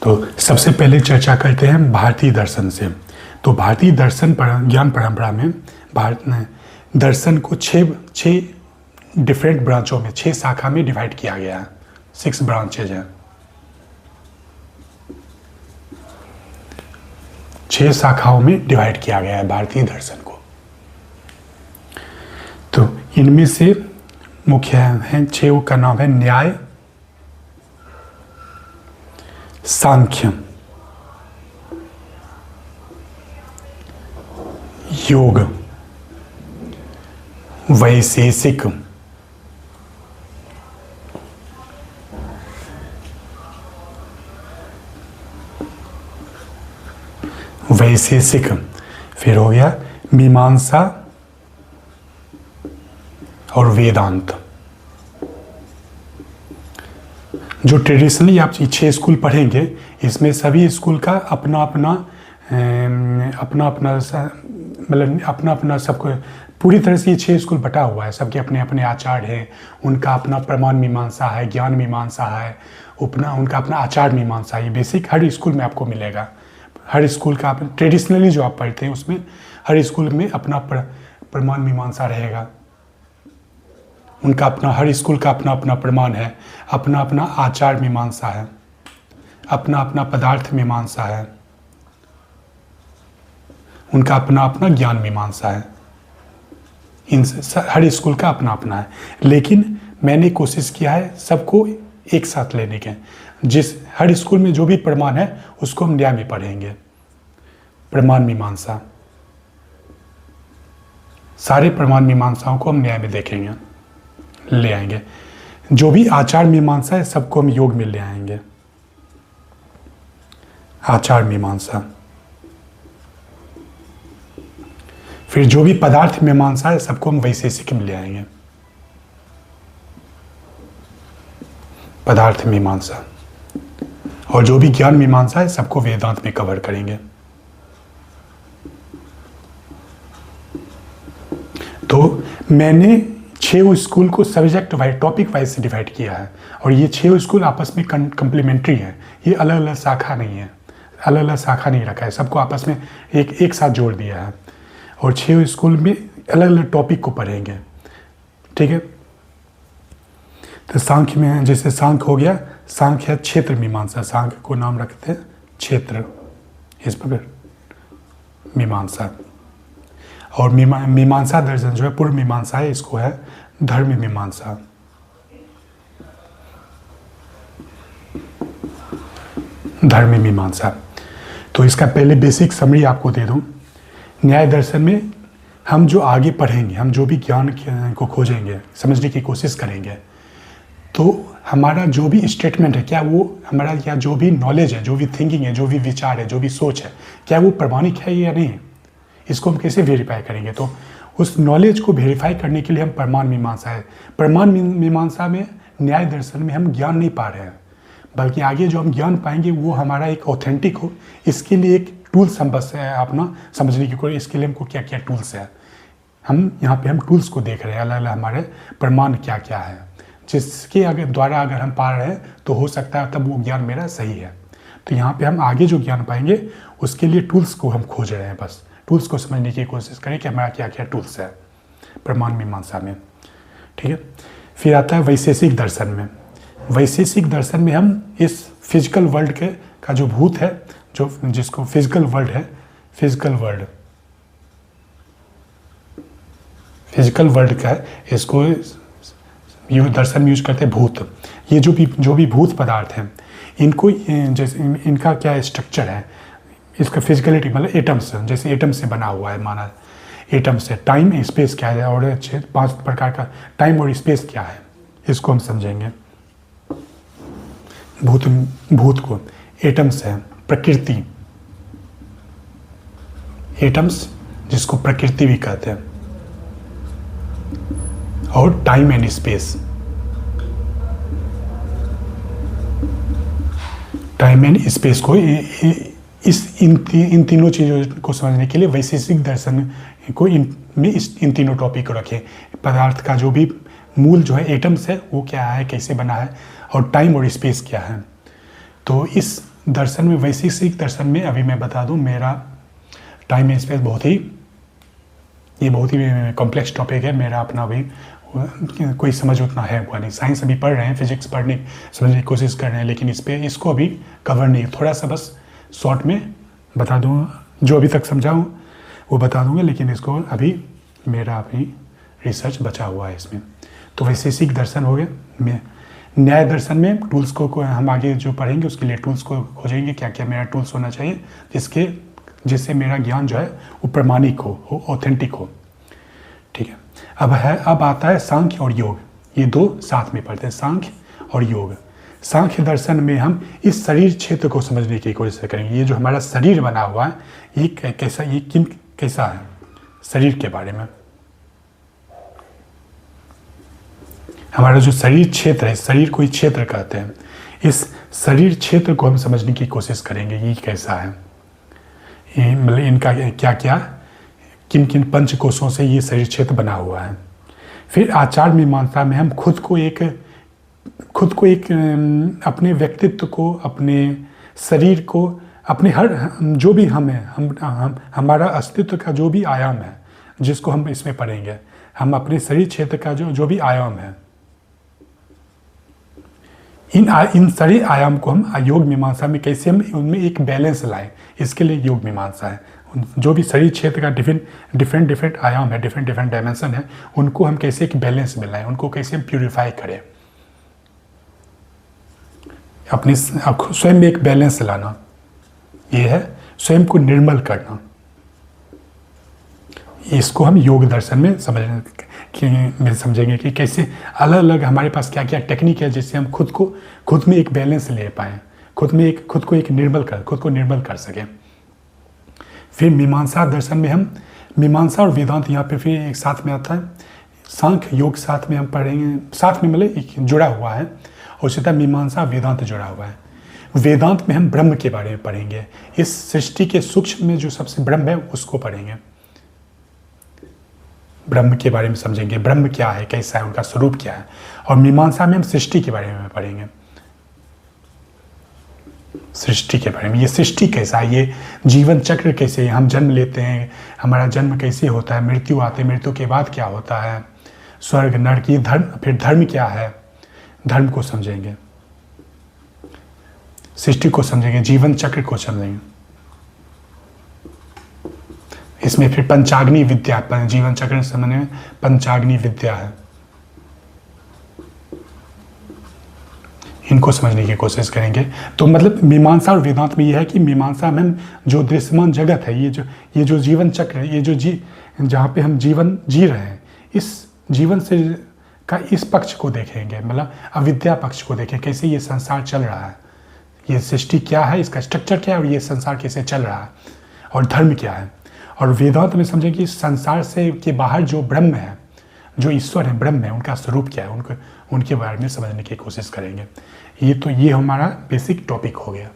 तो सबसे पहले चर्चा करते हैं भारतीय दर्शन से। तो भारतीय दर्शन ज्ञान परंपरा में भारत ने दर्शन को छः डिफरेंट ब्रांचों में, 6 शाखा में डिवाइड किया गया है। 6 ब्रांचेज हैं, 6 शाखाओं में डिवाइड किया गया है भारतीय दर्शन को। तो इनमें से मुख्य हैं 6 का नाम है न्याय, सांख्य, योग, वैशेषिक, फिर हो गया मीमांसा और वेदांत। जो ट्रेडिशनली आप 6 स्कूल पढ़ेंगे, इसमें सभी स्कूल का अपना अपना सबको पूरी तरह से ये 6 स्कूल बटा हुआ है। सबके अपने अपने आचार्य हैं, उनका अपना प्रमाण मीमांसा है, ज्ञान मीमांसा है, उनका अपना आचार मीमांसा है। ये बेसिक हर स्कूल में आपको मिलेगा। हर स्कूल का ट्रेडिशनली जो आप पढ़ते हैं उसमें हर स्कूल में अपना प्रमाण मीमांसा रहेगा। उनका अपना, हर स्कूल का अपना अपना प्रमाण है, अपना अपना आचार मीमांसा है, अपना अपना पदार्थ मीमांसा है, उनका अपना अपना ज्ञान मीमांसा है। इन हर स्कूल का अपना अपना है, लेकिन मैंने कोशिश किया है सबको एक साथ लेने के। जिस हर स्कूल में जो भी प्रमाण है उसको हम न्याय में पढ़ेंगे, प्रमाण मीमांसा। सारे प्रमाण मीमांसाओं को हम न्याय में देखेंगे, ले आएंगे। जो भी आचार मीमांसा है सबको हम योग में ले आएंगे, आचार मीमांसा। फिर जो भी पदार्थ मीमांसा है सबको हम वैशेषिक में ले आएंगे, पदार्थ मीमांसा। और जो भी ज्ञान मीमांसा है सबको वेदांत में कवर करेंगे। तो मैंने 6 स्कूल को सब्जेक्ट वाइज, टॉपिक वाइज से डिवाइड किया है, और ये 6 स्कूल आपस में कंप्लीमेंट्री है। ये अलग अलग शाखा नहीं है, अलग अलग शाखा नहीं रखा है, सबको आपस में एक साथ जोड़ दिया है। और 6 स्कूल में अलग अलग टॉपिक को पढ़ेंगे, ठीक है। तो सांख्य में, जैसे सांख्य हो गया, सांख्य है क्षेत्र मीमांसा। सांख्य को नाम रखते हैं क्षेत्र, इस पर मीमांसा। और मीमांसा दर्शन जो है पूर्व मीमांसा है, इसको है धर्म मीमांसा। धर्म मीमांसा। तो इसका पहले बेसिक समरी आपको दे दूं। न्याय दर्शन में हम जो आगे पढ़ेंगे, हम जो भी ज्ञान को खोजेंगे, समझने की कोशिश करेंगे, तो हमारा जो भी स्टेटमेंट है, क्या वो हमारा, या जो भी नॉलेज है, जो भी थिंकिंग है, जो भी विचार है, जो भी सोच है, क्या वो प्रमाणिक है या नहीं, इसको हम कैसे वेरीफाई करेंगे। तो उस नॉलेज को वेरीफाई करने के लिए हम प्रमाण मीमांसा है। प्रमाण मीमांसा में, न्याय दर्शन में हम ज्ञान नहीं पा रहे हैं, बल्कि आगे जो हम ज्ञान पाएंगे वो हमारा एक ऑथेंटिक हो। इसके लिए एक टूल्स हम बस है अपना समझने की कोई, इसके लिए हमको क्या क्या टूल्स है, हम यहाँ पे हम टूल्स को देख रहे हैं। अलग अलग हमारे प्रमाण क्या क्या है, जिसके द्वारा अगर हम पा रहे हैं तो हो सकता है तब वो ज्ञान मेरा सही है। तो यहाँ पे हम आगे जो ज्ञान पाएंगे उसके लिए टूल्स को हम खोज रहे हैं। बस टूल्स को समझने की कोशिश करें कि हमारा क्या क्या टूल्स है प्रमाण मीमांसा में, ठीक है। फिर आता है वैशेषिक दर्शन में। वैशेषिक दर्शन में हम इस फिजिकल वर्ल्ड का जो भूत है, जो जिसको फिजिकल वर्ल्ड है, फिजिकल वर्ल्ड का है, इसको दर्शन में यूज करते हैं भूत। ये जो भी भूत पदार्थ हैं, इनको जैसे इनका क्या स्ट्रक्चर है, इसका फिजिकलिटी मतलब एटम्स, जैसे एटम से बना हुआ है, माना एटम से। टाइम स्पेस क्या है, और 5 प्रकार का टाइम और स्पेस क्या है, इसको हम समझेंगे। भूत को एटम्स है, प्रकृति, एटम्स जिसको प्रकृति भी कहते हैं, और time and space. Time and space को इन तीनों चीज़ों को समझने के लिए वैशेषिक दर्शन को इन तीनों टॉपिक को रखें। पदार्थ का जो भी मूल जो है एटम्स है वो क्या है, कैसे बना है, और टाइम और स्पेस क्या है। तो इस दर्शन में, वैशेषिक दर्शन में, अभी मैं बता दूं, मेरा टाइम स्पेस बहुत ही कॉम्प्लेक्स टॉपिक है। मेरा अपना भी कोई समझ उतना है हुआ नहीं। साइंस अभी पढ़ रहे हैं, फिजिक्स पढ़ने समझने की कोशिश कर रहे हैं, लेकिन इसको अभी कवर नहीं, थोड़ा सा बस शॉर्ट में बता दूँगा, जो अभी तक समझाऊँ वो बता दूँगा, लेकिन इसको अभी मेरा अभी रिसर्च बचा हुआ है इसमें। तो वैशेषिक दर्शन हो गया। न्याय दर्शन में टूल्स को हम आगे जो पढ़ेंगे उसके लिए टूल्स को खोजेंगे, क्या क्या मेरा टूल्स होना चाहिए जिससे मेरा ज्ञान जो है वो प्रमाणिक हो, ऑथेंटिक हो। ठीक है। अब आता है सांख्य और योग। ये दो साथ में पढ़ते हैं, सांख्य और योग। सांख्य दर्शन में हम इस शरीर क्षेत्र को समझने की कोशिश करेंगे। ये जो हमारा शरीर बना हुआ है, ये कैसा है, शरीर के बारे में। हमारा जो शरीर क्षेत्र है, शरीर को ही क्षेत्र कहते हैं, इस शरीर क्षेत्र को हम समझने की कोशिश करेंगे, ये कैसा है, ये मतलब इनका क्या क्या, किन किन पंचकोशों से ये शरीर क्षेत्र बना हुआ है। फिर आचार मीमांसा में हम खुद को एक अपने व्यक्तित्व को, अपने शरीर को, अपने हर जो भी हम हमारा अस्तित्व का जो भी आयाम है, जिसको हम इसमें पढ़ेंगे, हम अपने शरीर क्षेत्र का जो भी आयाम है, इन सारे आयाम को हम योग मीमांसा में कैसे हम उनमें एक बैलेंस लाएं, इसके लिए योग मीमांसा है। जो भी शरीर क्षेत्र का डिफरेंट आयाम है, डिफरेंट डायमेंशन है, उनको हम कैसे एक बैलेंस में लाएं, उनको कैसे हम प्यूरिफाई करें, अपने स्वयं में एक बैलेंस लाना, ये है स्वयं को निर्मल करना। इसको हम योग दर्शन में समझेंगे कि कैसे अलग अलग हमारे पास क्या क्या टेक्निक है जिससे हम खुद में एक बैलेंस ले पाएँ, खुद को निर्मल कर सकें। फिर मीमांसा दर्शन में हम मीमांसा और वेदांत यहाँ पे फिर एक साथ में आता है। सांख्य योग साथ में हम पढ़ेंगे, साथ में मतलब एक जुड़ा हुआ है, और उसी तरह मीमांसा वेदांत जुड़ा हुआ है। वेदांत में हम ब्रह्म के बारे में पढ़ेंगे, इस सृष्टि के सूक्ष्म में जो सबसे ब्रह्म है उसको पढ़ेंगे, ब्रह्म के बारे में समझेंगे, ब्रह्म क्या है, कैसा है, उनका स्वरूप क्या है। और मीमांसा में हम सृष्टि के बारे में पढ़ेंगे, सृष्टि के बारे में, ये सृष्टि कैसा है, ये जीवन चक्र कैसे है, हम जन्म लेते हैं, हमारा जन्म कैसे होता है, मृत्यु आते, मृत्यु के बाद क्या होता है, स्वर्ग नरक, ये धर्म, फिर धर्म क्या है, धर्म को समझेंगे, सृष्टि को समझेंगे, जीवन चक्र को समझेंगे। इसमें फिर पंचाग्नि विद्या, जीवन चक्र समझने में पंचाग्नि विद्या है, इनको समझने की कोशिश करेंगे। तो मतलब मीमांसा और वेदांत में यह है कि मीमांसा में हम जो दृश्यमान जगत है, ये जो जीवन चक्र है, ये जो जहाँ पे हम जीवन जी रहे हैं, इस जीवन से का इस पक्ष को देखेंगे, मतलब अविद्या पक्ष को देखें, कैसे ये संसार चल रहा है, ये सृष्टि क्या है, इसका स्ट्रक्चर क्या है, और ये संसार कैसे चल रहा है, और धर्म क्या है। और वेदांत में समझें कि संसार से के बाहर जो ब्रह्म है, जो ईश्वर है, ब्रह्म है, उनका स्वरूप क्या है, उनके बारे में समझने की कोशिश करेंगे। ये हमारा बेसिक टॉपिक हो गया।